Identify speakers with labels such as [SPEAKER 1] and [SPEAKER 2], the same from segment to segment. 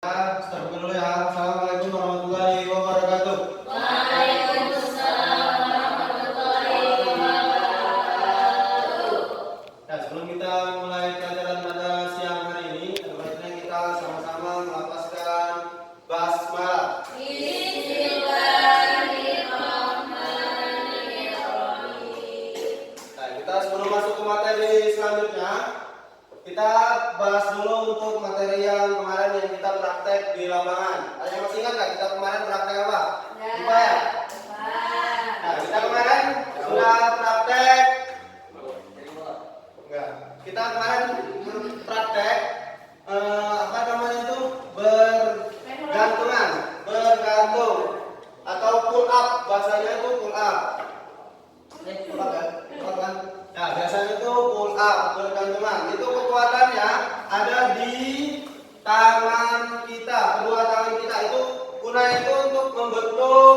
[SPEAKER 1] Start dulu ya. Assalamualaikum warahmatullahi wabarakatuh.
[SPEAKER 2] Waalaikumsalam warahmatullahi wabarakatuh.
[SPEAKER 1] Nah, sebelum kita mulai pelajaran pada siang hari ini, sebaiknya kita sama-sama melafazkan basmalah.
[SPEAKER 2] Bismillahirrahmanirrahim.
[SPEAKER 1] Nah, kita sebelum masuk ke materi selanjutnya, kita bahas dulu untuk materi yang kemarin yang kita praktek di lapangan. Ada yang masih ingat nggak kita kemarin praktek apa? Lupa ya? Nah, kita kemarin sudah praktek. Enggak. Kita kemarin praktek apa namanya itu bergantung atau pull up, bahasanya itu pull up. Pull up kan? Pull up kan? Nah, biasanya itu pull up, bergantungan. Itu kekuatannya ada di tangan kita, kedua tangan kita. Itu gunanya itu untuk membentuk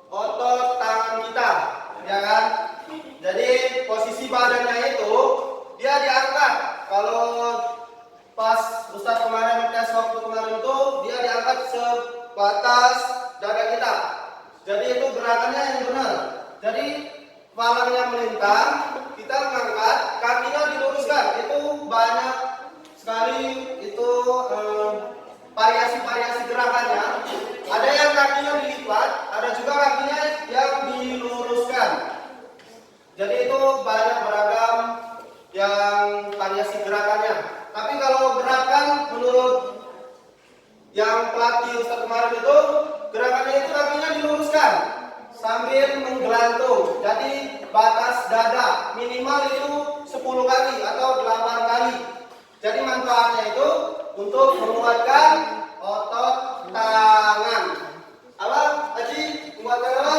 [SPEAKER 1] otot tangan kita, ya kan? Jadi posisi badannya itu dia diangkat. Kalau pas Ustaz kemarin tes waktu kemarin itu dia diangkat sebatas dada kita. Jadi itu gerakannya yang benar. Jadi kepalanya melintang, kita mengangkat, kakinya diluruskan. Itu banyak sekali itu variasi-variasi gerakannya. Ada yang kakinya dilipat, ada juga kakinya yang diluruskan. Jadi itu banyak beragam yang variasi gerakannya. Tapi kalau gerakan menurut yang pelatih Ustaz kemarin itu, gerakannya itu kakinya diluruskan sambil menggelantung. Jadi batas dada minimal itu 10 kali atau 8 kali. Jadi manfaatnya itu untuk menguatkan otot tangan. Apa? Haji, menguatkan apa?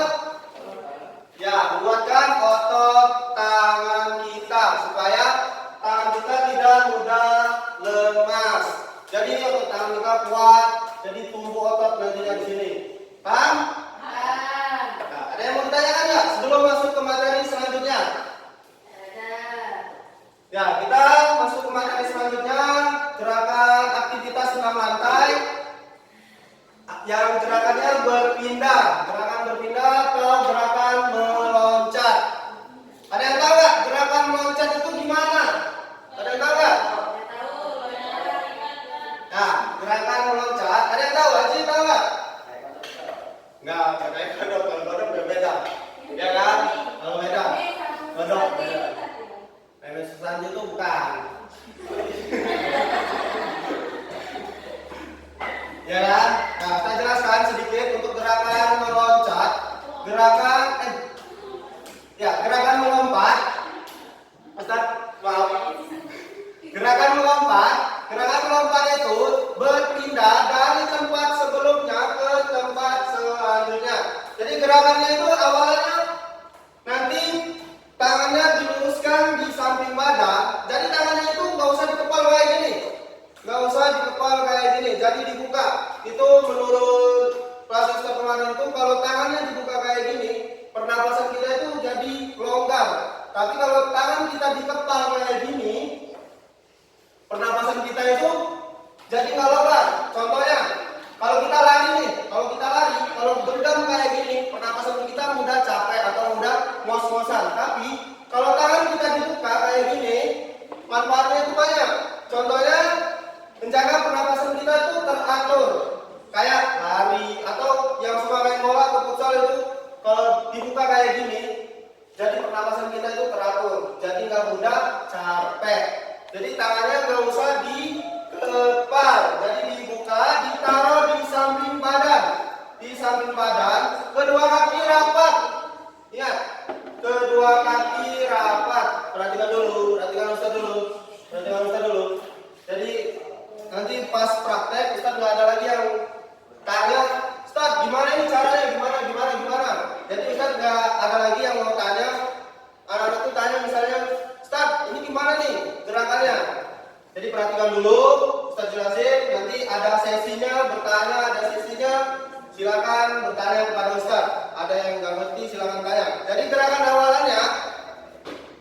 [SPEAKER 1] Ya, menguatkan otot tangan kita supaya tangan kita tidak mudah lemas. Jadi otot tangan kita kuat, jadi tumbuh otot nantinya di sini. Paham? Nah, ada yang mau ditanyakan nggak sebelum masuk ke materi selanjutnya? Ya, kita masuk ke materi selanjutnya, gerakan aktivitas senam lantai yang gerakannya berpindah, gerakan berpindah atau gerakan meloncat. Ada yang tahu nggak gerakan meloncat itu gimana? Ada yang tahu nggak? Nah, gerakan meloncat, ada yang tahu? Haji tahu nggak? Nggak, kayak kodok berbeda, ya kan? Kalau beda, kodok beda. Memes Susanti itu bukan. Ya kan? Nah, saya jelaskan sedikit untuk gerakan meloncat, gerakan melompat. Ustaz, maaf. Gerakan melompat itu berpindah dari tempat sebelumnya ke tempat selanjutnya. Jadi gerakannya itu awalnya nanti tangannya diluruskan di samping badan. Jadi tangannya itu nggak usah dikepal kayak gini. Jadi dibuka. Itu menurut proses kemarin itu kalau tangannya dibuka kayak gini, pernapasan kita itu jadi longgar. Tapi kalau tangan kita dikepal kayak gini, pernapasan kita itu jadi nggak longgar. Contohnya, kalau kita lari, kalau berdam kayak gini, pernapasan kita mudah capek atau mudah ngos-ngosan. Tapi kalau tangan kita dibuka kayak gini, manfaatnya itu banyak. Contohnya, menjaga pernapasan kita itu teratur, kayak lari atau yang suka main bola atau futsal itu kalau dibuka kayak gini, jadi pernapasan kita itu teratur, jadi nggak mudah capek. Jadi tangannya nggak usah dikepal, jadi dibuka, ditaruh di samping badan, kedua kaki rapat. Ingat, kedua kaki rapat. Perhatikan Ustaz dulu. Jadi nanti pas praktek Ustaz nggak ada lagi yang tanya, Ustaz gimana ini caranya, gimana. Jadi Ustaz nggak ada lagi yang mau tanya. Anak-anak itu tanya misalnya, Ustaz ini gimana nih gerakannya. Jadi perhatikan dulu, Ustaz jelasin. Nanti ada sesinya bertanya, ada sesinya silakan bertanya kepada Ustaz. Ada yang nggak ngerti silakan tanya. Jadi gerakan awalannya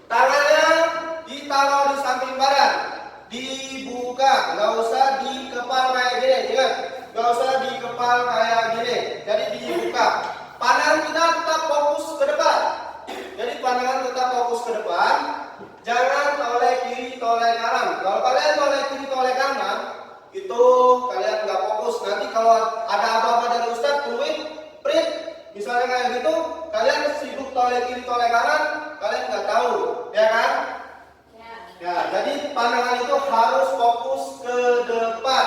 [SPEAKER 1] tangannya ditaruh di samping badan, dibuka, nggak usah dikepal kayak gini, ingat. nggak usah dikepal kayak gini. Jadi dibuka. Pandangan kita tetap fokus ke depan. Jadi pandangan tetap fokus ke depan. Jangan toleh kiri, toleh kanan. Kalau kalian toleh kiri, toleh kanan, itu kalian nggak fokus. Nanti kalau ada apa-apa dari Ustadz, print, misalnya kayak gitu, kalian sibuk toleh kiri, toleh kanan, kalian nggak tahu, ya kan? Ya, jadi pandangan itu harus fokus ke depan,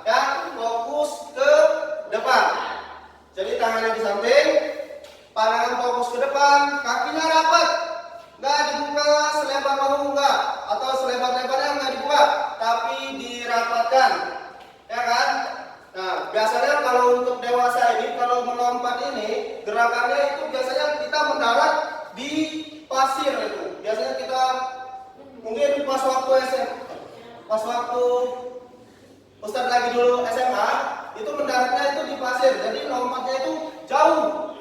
[SPEAKER 1] ya, fokus ke depan. Jadi tangannya di samping, pandangan fokus ke depan, kakinya rapat, nggak dibuka selebar bahu nggak, atau selebar-lebarnya nggak dibuka, tapi dirapatkan, ya kan? Nah, biasanya kalau untuk dewasa ini, kalau melompat ini, gerakannya itu biasanya kita mendarat di pasir itu. Biasanya kita mungkin pas waktu Ustadz lagi dulu SMA, itu mendaratnya itu di pasir, jadi lompatnya itu jauh,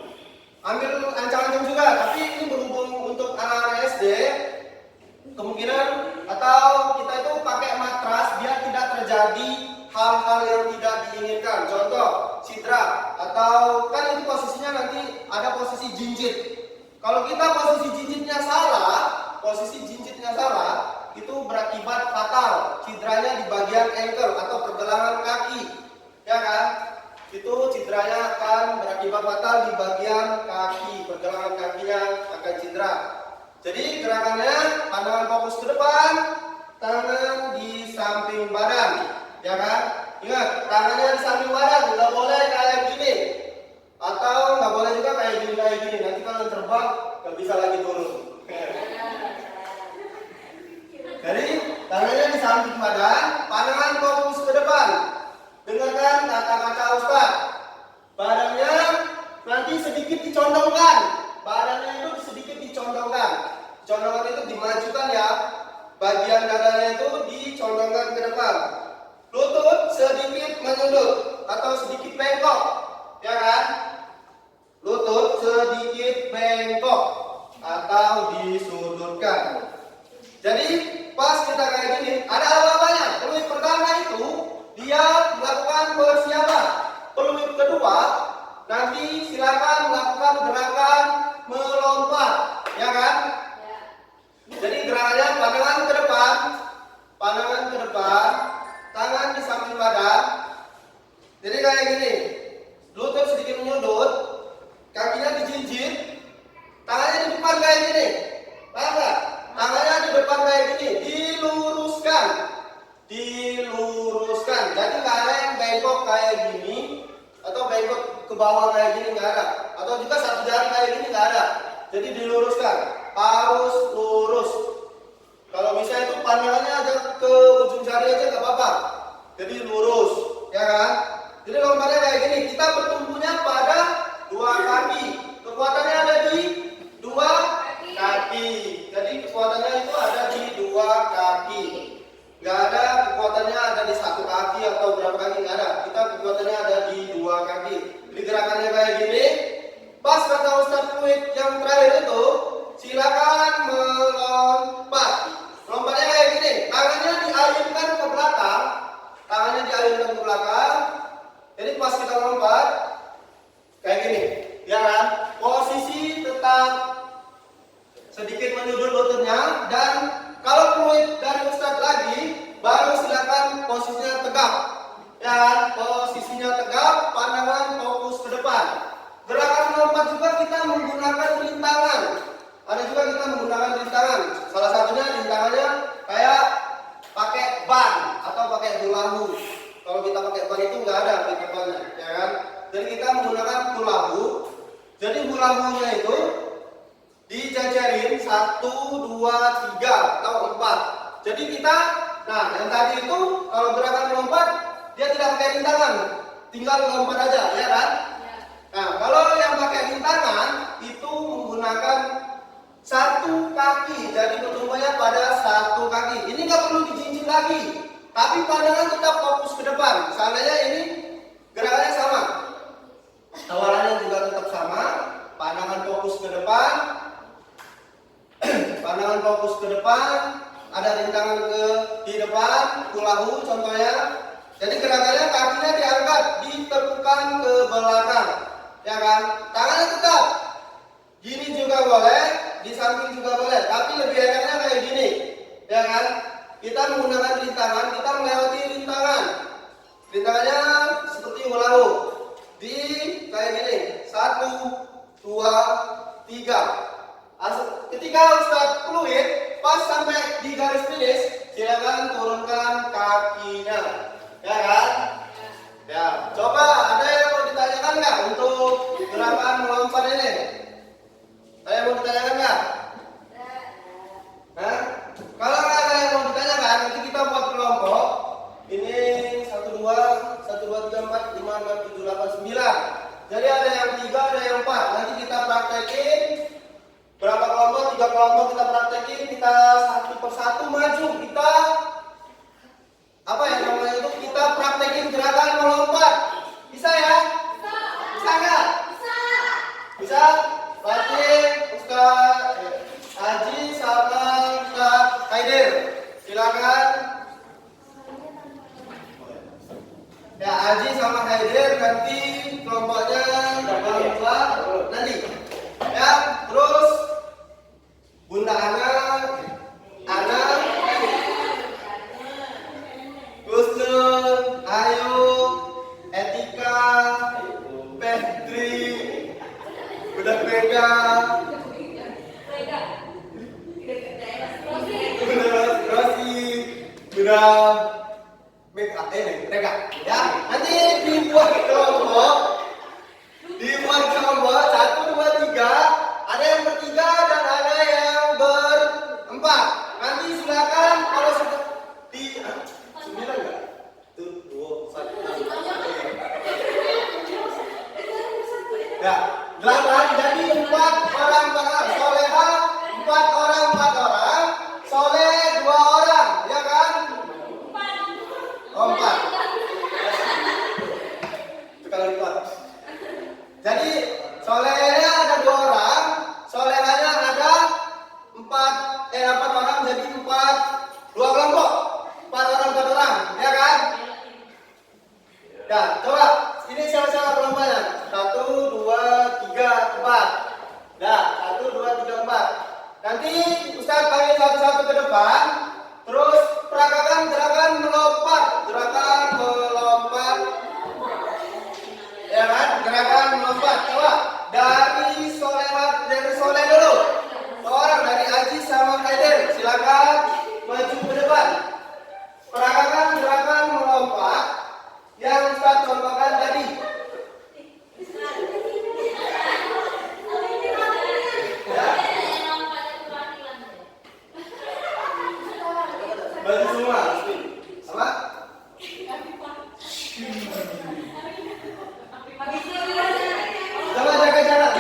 [SPEAKER 1] ambil ancang-ancang juga. Tapi ini berhubung untuk anak-anak SD, kemungkinan atau kita itu pakai matras biar tidak terjadi hal-hal yang tidak diinginkan. Contoh sidra, atau kan itu posisinya nanti ada posisi jinjit. Kalau kita posisi jinjitnya salah, itu berakibat fatal. Cidranya di bagian ankle atau pergelangan kaki, ya kan? Itu cidranya akan berakibat fatal di bagian kaki, pergelangan kakinya akan cedera. Jadi gerakannya pandangan fokus ke depan, tangan di samping badan, ya kan? Ingat, tangannya di samping badan, nggak boleh kayak gini, atau nggak boleh juga kayak gini. Nanti kalau terbang nggak bisa lagi turun. Jadi tangannya di samping badan, pandangan fokus ke depan. Dengarkan kata-kata Ustadz. Badannya nanti sedikit dicondongkan. Badannya itu sedikit dicondongkan. Condongan itu dimajukan ya. Bagian dadanya itu dicondongkan ke depan. Lutut sedikit menyundut atau sedikit bengkok, ya kan? Lutut sedikit bengkok atau disudutkan. Jadi pas kita kayak gini, ada apa-apanya. Peluit pertama itu dia melakukan persiapan. Peluit kedua nanti silakan melakukan gerakan melompat, ya kan? Jadi gerakannya pandangan ke depan, tangan di samping badan. Jadi kayak gini, lutut sedikit menyundut, kakinya dijinjit, tangannya di depan kayak gini, paham nggak? Tangannya di depan kayak gini, diluruskan. Jadi nggak ada yang bengkok kayak gini atau bengkok ke bawah kayak gini, nggak ada. Atau juga satu jari kayak gini, nggak ada. Jadi diluruskan, harus lurus. Kalau bisa itu pandangannya aja ke ujung jari aja nggak apa-apa. Jadi lurus, ya kan? Jadi lompatnya kayak gini. Kita bertumpunya pada dua kaki. Kekuatannya ada di dua kaki. Jadi kekuatannya itu ada di dua kaki. Nggak ada kekuatannya ada di satu kaki atau berapa kaki, nggak ada. Kita kekuatannya ada di dua kaki. Jadi gerakannya kayak gini. Pas kata Ustadz Fluid yang terakhir itu, silakan melompat. Lompatnya kayak gini. Tangannya diayunkan ke belakang. Jadi pas kita lompat kayak gini, ya kan? Posisi tetap sedikit menyudut lututnya, dan kalau fluid dari Ustadz lagi, baru silakan posisinya tegap. Ya, posisinya tegap, pandangan fokus ke depan. Gerakan melompat juga kita menggunakan rintangan. Ada juga kita menggunakan rintangan. Salah satunya rintangannya kayak pakai ban atau pakai hula-hu. Kalau kita pakai ban itu nggak ada rintangannya, ya kan? Jadi kita menggunakan hula-hu. Jadi hula-hunya itu dijajarin 1, 2, 3 atau 4. Jadi kita, nah yang tadi itu kalau gerakan melompat dia tidak pakai rintangan, tinggal lompat aja, ya kan? Nah kalau yang pakai rintangan itu menggunakan satu kaki, jadi bertumbuhnya pada satu kaki. Ini nggak perlu dijinjing lagi, tapi pandangan tetap fokus ke depan. Seandainya ini gerakannya sama, awalannya juga tetap sama, pandangan fokus ke depan. Pandangan fokus ke depan, ada rintangan di depan, hula-hu contohnya, Jadi gerakannya kakinya diangkat, ditekukan ke belakang, ya kan? Tangannya tetap. Gini juga boleh, di samping juga boleh, tapi lebih enaknya kayak gini, ya kan? Kita menggunakan rintangan, kita melewati rintangan. Rintangannya seperti hula hoop. Di kayak gini, 1, 2, 3. Ketika Ustadz fluid, pas sampai di garis finish, silakan turunkan kakinya, ya kan? Ya, coba ada yang mau ditanyakan nggak untuk gerakan melompat ini? Ada yang mau ditanyakan nggak? Hah? Kalau nggak ada yang mau ditanyakan, nanti kita buat kelompok. Ini 1, 2, 1, 2, 3, 4, 5, 6, 7, 8, 9. Jadi ada yang 3, ada yang 4. Nanti kita praktekin. Berapa kelompok? 3 kelompok kita praktekin. Kita satu persatu maju. Kita apa ya namanya itu? Kita praktekin gerakan melompat. Bisa ya? Bisa nggak? Bisa? Berarti Ustaz Haji sama Ustaz Haidir, silakan. Ya, Haji sama Haidir nanti kelompoknya kelompok nanti. Ya, terus Bunda Ana, Gusnul, Ayu, Etika, Petri, Budak Vega, Rosi, Budak mereka. Ya, nanti dibuat kelompok 1, 2, 3. Ada yang bertiga dan ada yang berempat. Nanti silakan kalau sudah di 9 enggak? Tuh, 2, 1. Ya, 8 jadi 4 orang, Soleha 4 orang, Soleh 2 orang, ya kan? 4. Tukang lipat. Jadi Solehnya ada 2 orang, Solehanya ada 8 orang, jadi 2 kelompok, 4 orang, ya kan? Ya, coba ini siapa kelompoknya? 1, 2, 3, 4. Ya, 1, 2, 3, 4. Nanti Ustaz panggil satu-satu ke depan, terus peragakan gerakan melompat, ya kan? Gerakan melompat. Coba dari Soleh dulu. Seorang dari Aji sama Haidir, silakan maju ke depan. Peragakan gerakan melompat yang Ustaz contohkan tadi. Ya. Baju semua, sama? Coba jaga jarak.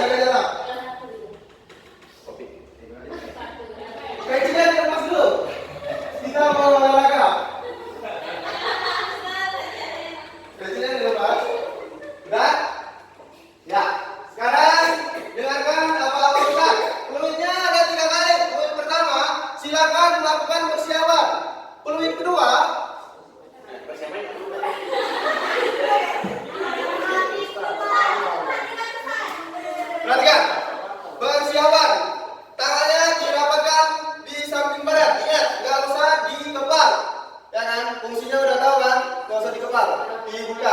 [SPEAKER 1] Kajian lepas dulu. Kita mau olahraga. Kajian lepas. Udah? Ya. Sekarang dengarkan apa Ustaz. Peluitnya ada 3 kali. Peluit pertama, silakan melakukan persiapan. Peluit kedua, perhatikan, persiapan. Tangannya dirapatkan di samping badan. Ingat, nggak usah dikepal, ya kan? Fungsinya udah tahu kan? Nggak usah dikepal, dibuka.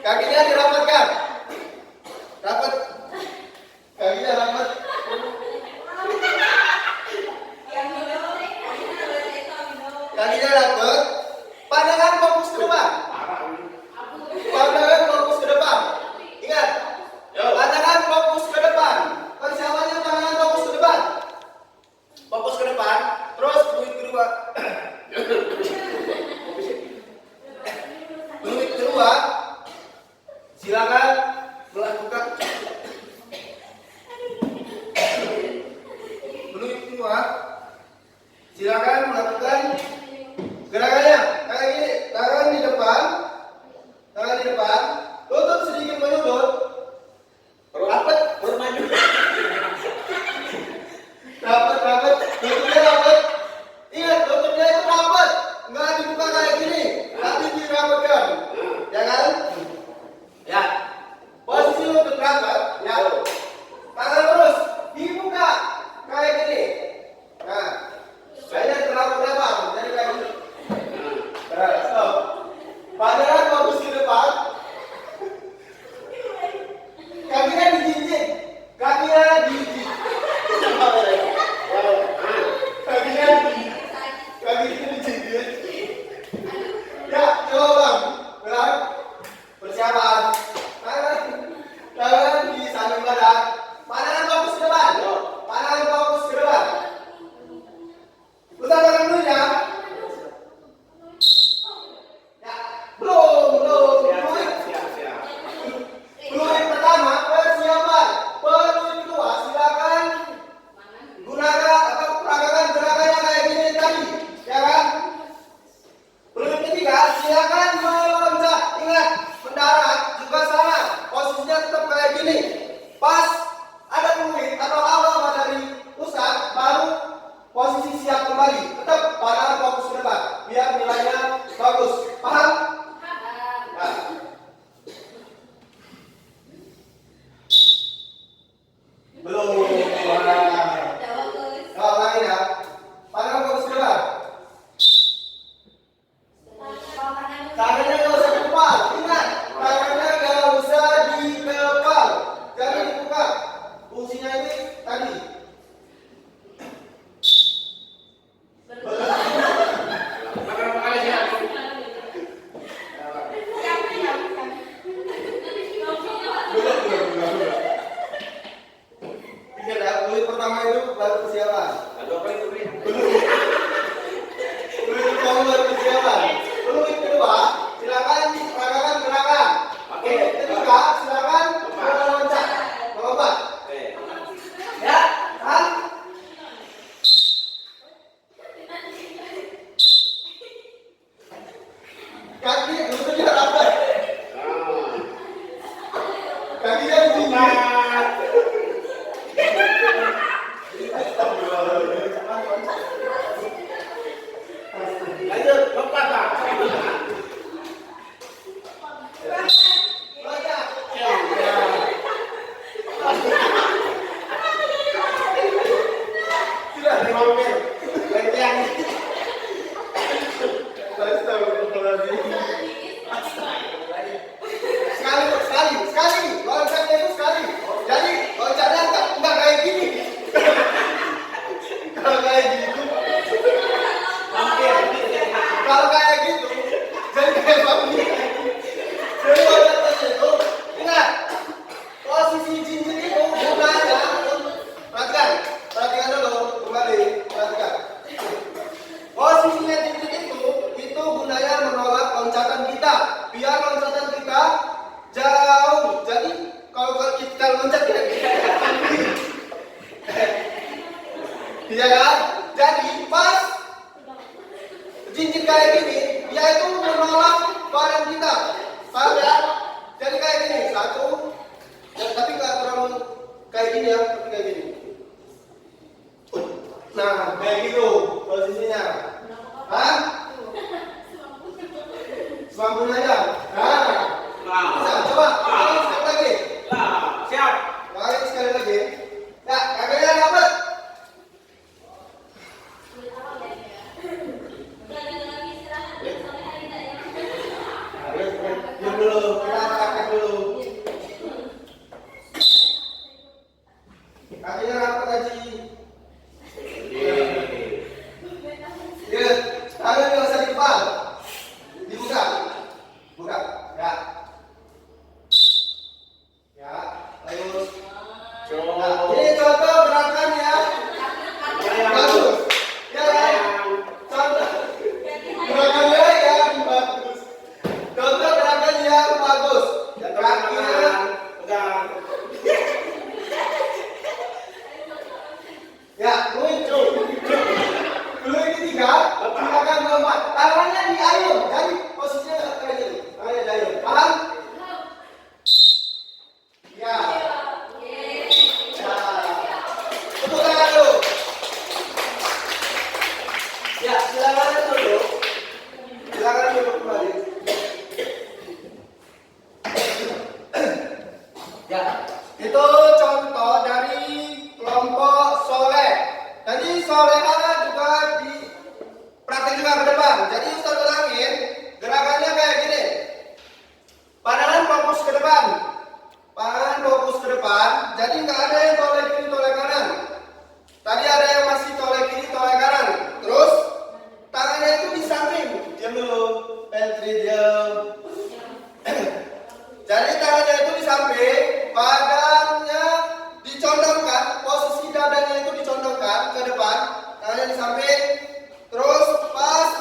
[SPEAKER 1] Kakinya dirapatkan, rapat. Kakinya rapat. Kakinya rapat. Pandangan fokus ke depan. Ingat, pandangan fokus ke depan. Persiapannya pandangan fokus ke depan. Fokus ke depan. Terus peluit kedua. Peluit kedua, silakan melakukan. Peluit kedua, silakan melakukan gerakannya kayak gini. Tangan di depan. Lutut sedikit menyudut. Rapat, bermaju. Rapat. Lututnya rapat. Ingat, lutut pertama itu baru persiapan.
[SPEAKER 3] Aduh, apa itu, Bri?
[SPEAKER 1] Fluid pertama baru persiapan. Fluid kedua, silakan diperagakan gerakan.
[SPEAKER 3] Oke.
[SPEAKER 1] Fluid ketiga, silakan meloncat. Melompat.
[SPEAKER 3] Oke.
[SPEAKER 1] Ya, kan? Kaki lututnya rapat.
[SPEAKER 3] Ah.
[SPEAKER 1] Kakinya tinggi.
[SPEAKER 3] Lanjut, lompat, Pak.
[SPEAKER 1] Loncat. Sudah dihampir. Latihan. Astagfirullahaladzim. Sekali. Loncatnya itu sekali. Jadi loncatnya enggak kayak gini. Kalau kayak gitu, kalau kayak gitu, jadi kayak begini. Jadi loncatnya itu, ingat, posisi cincin itu gunanya, perhatikan dulu, kembali, perhatikan. Posisinya cincin itu gunanya menolak loncatan kita, biar loncatan kita jauh. Jadi kalau kita loncat kita iya kan? Jadi pas cincin kayak gini, dia itu menolak badan kita. Paham ya? Jadi kayak gini, satu, ya, tapi nggak terlalu kayak gini ya, tapi kayak gini. Nah, kayak gitu posisinya. Hah? Semampunya aja. Nah, bisa, coba, kalian sekali lagi.
[SPEAKER 3] Lah, siap.
[SPEAKER 1] Kalian sekali lagi. Ya, kakinya dapat. Diam dulu, kita praktek dulu. Kakinya rapat aja. Ya, tangan nggak usah di depan. Dibuka. Buka. Ya. Ya, terus. Nah, ini contoh gerakannya. Bagus. Ya, ya. Contoh gerakannya yang bagus. Contoh gerakan yang bagus. Kakinya.
[SPEAKER 3] Pegang.
[SPEAKER 1] Ya, muncul. Dulu ini tiga, silakan melompat. Tangannya diayun, jadi posisinya kayak gini. Tangannya diayun. Paham? Ya. Ya. Tepuk tangan dulu. Ya, silakan duduk. Silakan duduk kembali. Ya, itu contoh dari kelompok soleh. Nanti solehana juga di praktek juga ke depan. Jadi Ustaz ulangin gerakannya kayak gini. Pandangan fokus ke depan. Pandangan fokus ke depan. Jadi nggak ada yang toleh kiri toleh kanan. Tadi ada yang masih toleh kiri toleh kanan. Terus tangannya itu di samping. Diam dulu. Entry diam. Jadi tangannya itu di samping, badannya dicondongkan, posisi dadanya itu dicondongkan ke depan, tangannya di samping, terus pas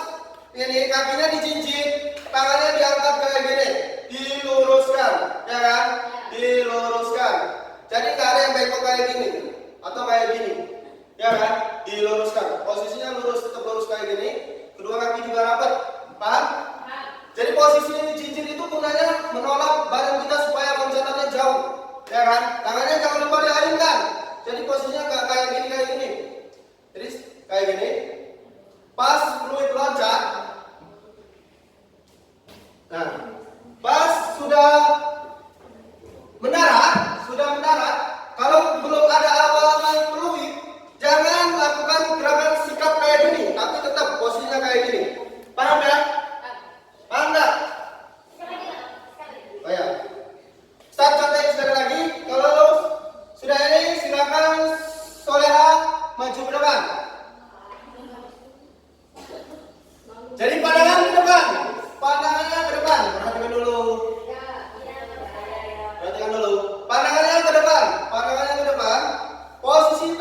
[SPEAKER 1] ini kakinya dicincin, tangannya diangkat kayak gini, diluruskan, ya kan? Diluruskan. Jadi nggak ada yang bengkok kayak gini atau kayak gini, ya kan? Diluruskan. Posisinya lurus, tetap lurus kayak gini, kedua kaki juga rapat, paham? Jadi posisinya di cincin itu gunanya menolak badan kita supaya loncatannya jauh, ya kan? Tangannya jangan lupa diayunkan. Jadi posisinya nggak kayak gini. Jadi kayak gini. Pas fluid loncat. Nah, pas sudah mendarat, kalau belum ada awal-awal fluid, jangan lakukan gerakan sikap kayak gini, tapi tetap posisinya kayak gini. Paham ya? Paham nggak? Oh ya. Start contek sekali lagi. Kalau sudah ini silakan soleha maju ke depan. Jadi pandangan ke depan. Pandangannya ke depan. Perhatikan dulu. Pandangannya ke depan. Posisi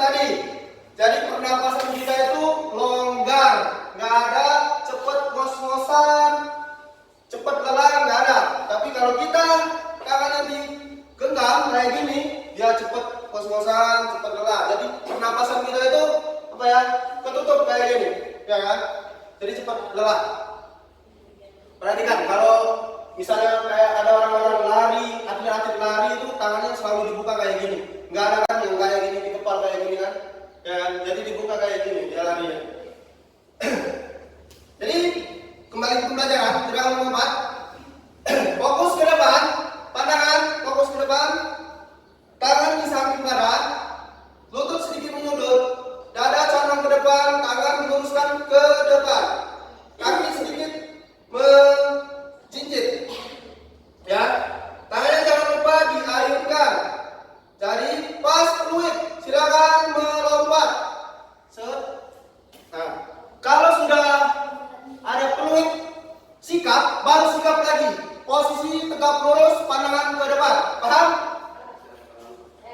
[SPEAKER 1] tadi. Jadi pernapasan kita itu longgar, nggak ada cepet ngos-ngosan, cepet lelah, nggak ada. Tapi kalau kita tangannya digenggam kayak gini, dia cepet ngos-ngosan, cepet lelah. Jadi pernapasan kita itu apa ya? Ketutup kayak gini, ya kan? Jadi cepet lelah. Perhatikan kalau misalnya kayak ada orang-orang lari, atlet-atlet lari itu tangannya selalu dibuka kayak gini. Nggak ada kan yang kayak gini di kepala kayak gini kan? Ya kan? Jadi dibuka kayak gini dia larinya. Jadi kembali ke pembelajaran, tidak melompat. Fokus ke depan, pandangan fokus ke depan. Tangan di samping badan, lutut sedikit menyundut, dada condong ke depan, tangan diluruskan ke depan, kaki sedikit menjinjit. Ya, tangannya jangan lupa diayunkan. Jadi pas fluid, silakan melompat. Nah, kalau sudah ada fluid, sikap, baru sikap lagi. Posisi tegak lurus, pandangan ke depan. Paham?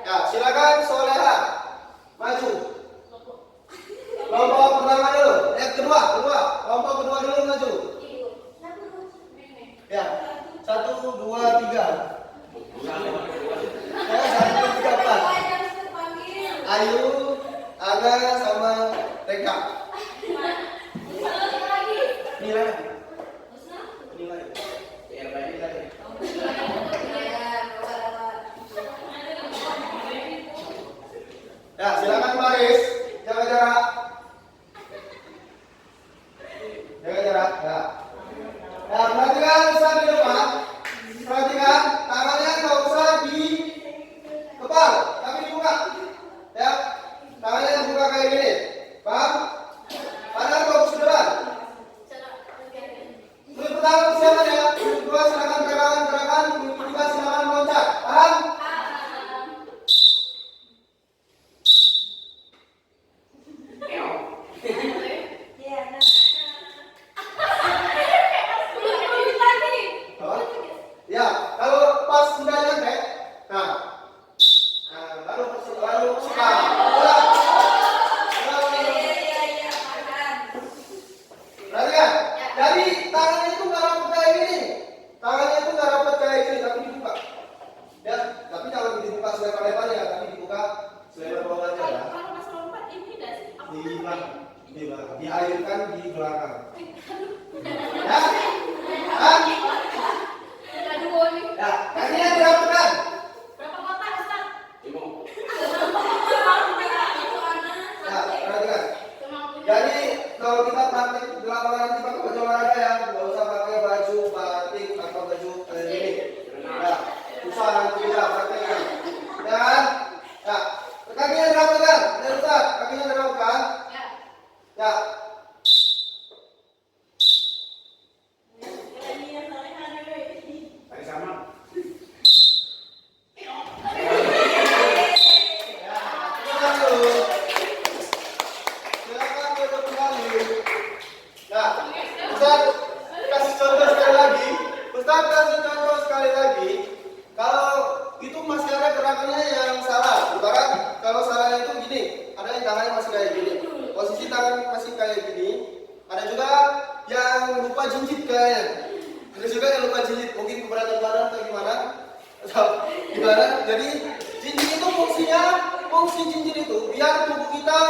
[SPEAKER 1] Ya, silakan Soleha maju. Kelompok pertama dulu, kedua, kelompok kedua dulu maju. Ya, 1, 2, 3. Ya, 1, 2, 3, 4. Ayu, Aga sama Reka. Nilai. Ya, silakan baris, jaga jarak. Jaga jarak, ya. Ya, perhatikan usah di depan. Perhatikan, tangannya nggak usah di kepal, tapi dibuka. Ya, tangannya dibuka kayak gini. Paham? Pandangan fokus ke depan. Menit pertama persiapan ya. Menit kedua silakan gerakan. Menit ketiga silakan loncat. Paham? Ya, kalau pas sudah nyampe, nah baru sekarang. Perhatikan, jadi tangannya itu nggak rapat kayak gini, tapi dibuka. Ya, tapi jangan dibuka selebar-lebarnya, tapi dibuka selebar bawahnya ya. Di belakang, diayunkan di belakang. Ya, kan? Ya, kakinya dirapatkan. Ya, perhatikan. Jadi kalau kita praktik di lapangan nanti pakai baju olahraga ya, nggak usah pakai baju batik atau baju ini. Ya, susah nanti kita prakteknya. Ya kan? Ya, kakinya dirapatkan. Kakinya dirapatkan. Ya.
[SPEAKER 3] Tadi sama.
[SPEAKER 1] Ustaz kasih contoh sekali lagi. Kalau itu masih ada gerakannya yang salah. Ibarat kalau salahnya itu gini, ada yang tangannya masih kayak gini, posisi tangan masih kayak gini. Ada juga yang lupa jinjit kayaknya. Ada juga yang lupa jinjit, mungkin keberatan badan atau gimana? Gimana? Jadi jinjit itu fungsi jinjit itu biar tubuh kita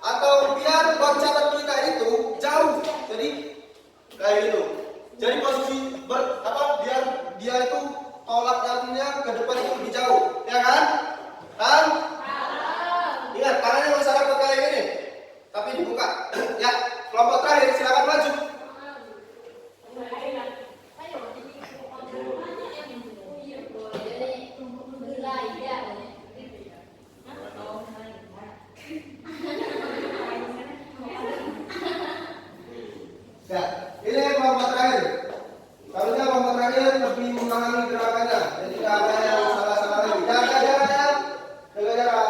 [SPEAKER 1] atau biar loncatan kita itu jauh. Jadi kayak gitu. Jadi posisi biar dia itu tolak jantungnya ke depan itu lebih jauh, ya kan? Kan? Ingat, tangannya nggak usah rapat kayak gini, tapi dibuka. Ya, kelompok terakhir silakan maju. Ya, ini kelompok terakhir. Seharusnya kelompok terakhir lebih memahami gerakannya, jadi tidak ada yang salah-salah lagi. Jaga jarak.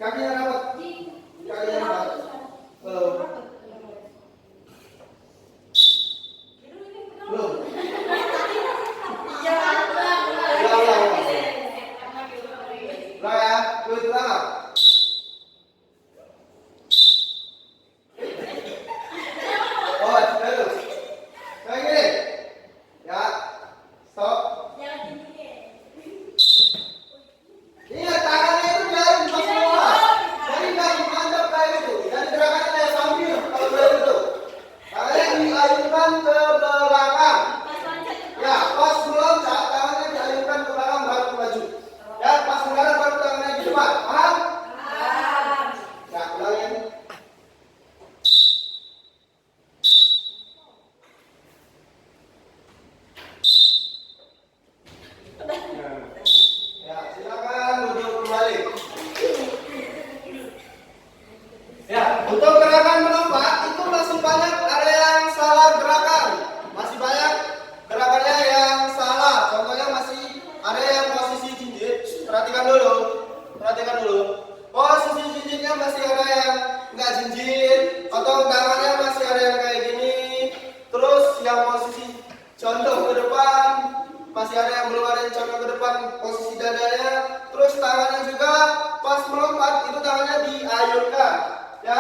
[SPEAKER 1] Kakinya rapat. Kakinya rapat. Belum. Belum. Lah ya, duit lah. Oh, terus. Kayak gini. Ya. Stop. Iya, tangannya itu biarin pas semua. Jadi nggak mantap kayak gitu. Dan gerakannya kayak sambil kalau kayak gitu. Tangannya diayunkan ke belakang. Ya, pas meloncat tangannya diayunkan ke belakang baru maju. Ya, pas mendarat baru tangannya di depan. Paham? Ya, ulangin. Ya, silakan duduk kembali. Ya, untuk gerakan melompat itu masih banyak ada yang salah gerakan. Masih banyak gerakannya yang salah. Contohnya masih ada yang posisi jinjit. Perhatikan dulu. Perhatikan dulu. Posisi jinjitnya masih ada yang enggak jinjit atau tangannya masih ada yang kayak gini. Terus yang posisi contoh ke depan masih ada yang belum ada yang contoh ke depan posisi dadanya. Terus tangannya juga pas melompat itu tangannya diayunkan. Ya,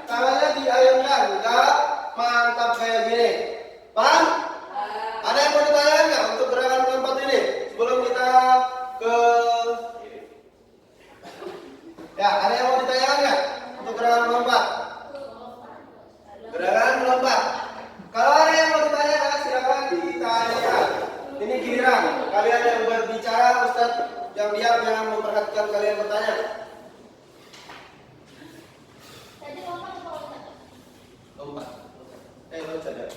[SPEAKER 1] tangannya diayunkan, enggak mantap kayak gini. Paham? Ada yang mau ditanyakan nggak untuk gerakan melompat ini? Sebelum kita ke ya, ada yang mau ditanyakan nggak untuk gerakan melompat? Gerakan melompat. Kalau ada yang mau ditanyakan, silakan ditanyakan. Ini giliran kalian yang berbicara, Ustadz yang diam yang memperhatikan kalian bertanya. Lompat. Loncat ya.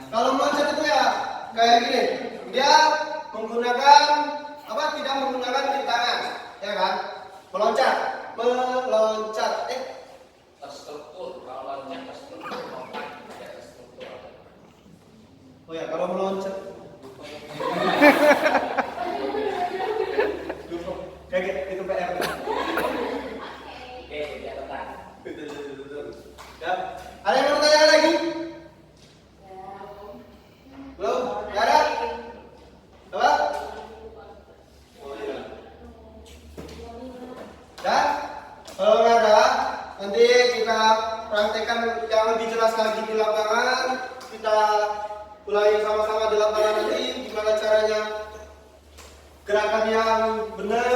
[SPEAKER 1] Kalau meloncat itu ya kayak gini, dia menggunakan apa? Tidak menggunakan kiri tangan, ya kan? Meloncat, meloncat.
[SPEAKER 4] Terstruktur, kalau loncat terstruktur, lompat tidak terstruktur.
[SPEAKER 1] Oh ya, kalau meloncat. Kayak gitu PR.
[SPEAKER 4] Oke, dia tetap.
[SPEAKER 1] Ya. Ada yang mau tanya lagi? Belum? Nggak ada? Apa? Oh iya. Dan kalau nggak ada, nanti kita praktekkan yang lebih jelas lagi di lapangan. Kita ulangi sama-sama di lapangan nanti gimana caranya gerakan yang benar.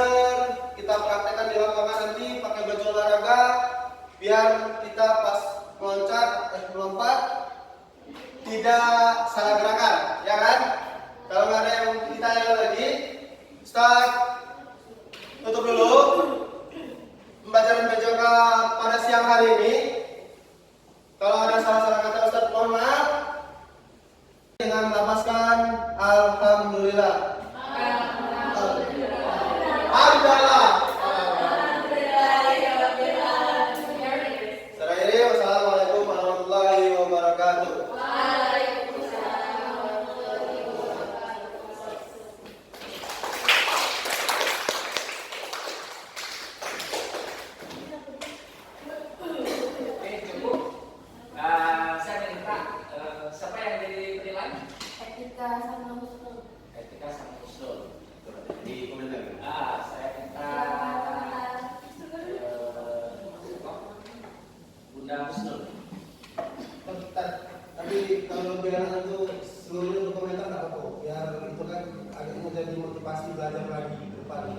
[SPEAKER 1] Kita praktekkan di lapangan nanti pakai baju olahraga biar kita pas melompat tidak salah gerakan, ya kan? Kalau nggak ada yang ditanya lagi, start. Tutup dulu pembelajaran BJK pada siang hari ini. Kalau ada salah-salah kata Ustaz, mohon maaf. Dengan melapaskan alhamdulillah. Alhamdulillah. Terakhir, wassalamualaikum warahmatullahi wabarakatuh.
[SPEAKER 4] Oke, cukup. Saya minta siapa yang jadi penilai?
[SPEAKER 2] Etika sama usul.
[SPEAKER 4] Etika sama usul.
[SPEAKER 1] Di komentar.
[SPEAKER 4] Saya minta Bunda Husnul.
[SPEAKER 1] Tapi kalau biar itu seluruhnya berkomentar nggak apa-apa. Biar itu kan agak menjadi motivasi belajar lagi ke depan.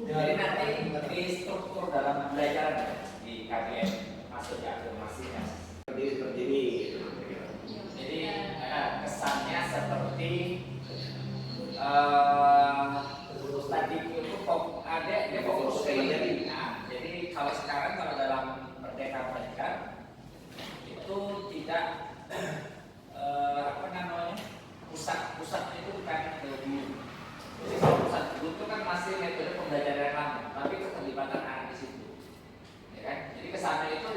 [SPEAKER 4] Jadi nanti di struktur dalam pembelajaran di KBM masuk ke afirmasinya.
[SPEAKER 3] Seperti ini.
[SPEAKER 4] Jadi kesannya seperti tadi itu ada dia fokus ke ini. Nah, jadi kalau sekarang kalau dalam Merdeka Belajar itu tidak apa namanya pusatnya itu bukan ke guru. Jadi kalau pusat guru itu kan masih metode pembelajaran yang lama, tapi keterlibatan anak di situ, ya kan? sana itu